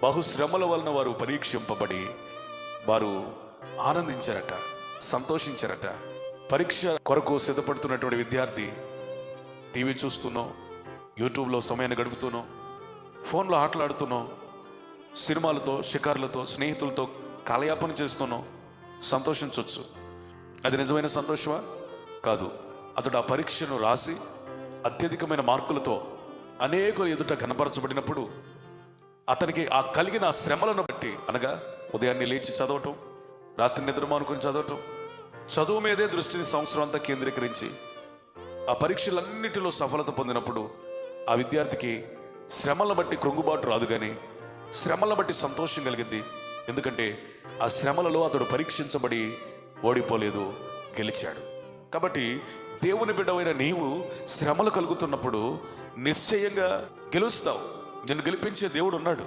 బహుశ్రమల వలన వారు పరీక్షింపబడి వారు ఆనందించారట, సంతోషించారట. పరీక్ష కొరకు సిద్ధపడుతున్నటువంటి విద్యార్థి టీవీ చూస్తున్నావు, యూట్యూబ్లో సమయాన్ని గడుపుతున్నావు, ఫోన్లో ఆటలాడుతున్నావు, సినిమాలతో, షికార్లతో, స్నేహితులతో కాలయాపన చేస్తున్నావు. సంతోషించవచ్చు. అది నిజమైన సంతోషమా? కాదు. అతడు ఆ పరీక్షను రాసి అత్యధికమైన మార్కులతో అనేకులు ఎదుట కనపరచబడినప్పుడు అతనికి ఆ కలిగిన శ్రమలను బట్టి, అనగా ఉదయాన్నే లేచి చదవటం, రాత్రి నిద్ర మానుకొని చదవటం, చదువు మీదే దృష్టిని సంవత్సరం అంతా కేంద్రీకరించి ఆ పరీక్షలన్నిటిలో సఫలత పొందినప్పుడు ఆ విద్యార్థికి శ్రమలను బట్టి కృంగుబాటు రాదు, కానీ శ్రమలను బట్టి సంతోషం కలిగింది. ఎందుకంటే ఆ శ్రమలలో అతడు పరీక్షించబడి ఓడిపోలేదు, గెలిచాడు. కాబట్టి దేవుని బిడ్డవైన నీవు శ్రమలు కలుగుతున్నప్పుడు నిశ్చయంగా గెలుస్తావు. నిన్ను గెలిపించే దేవుడు ఉన్నాడు.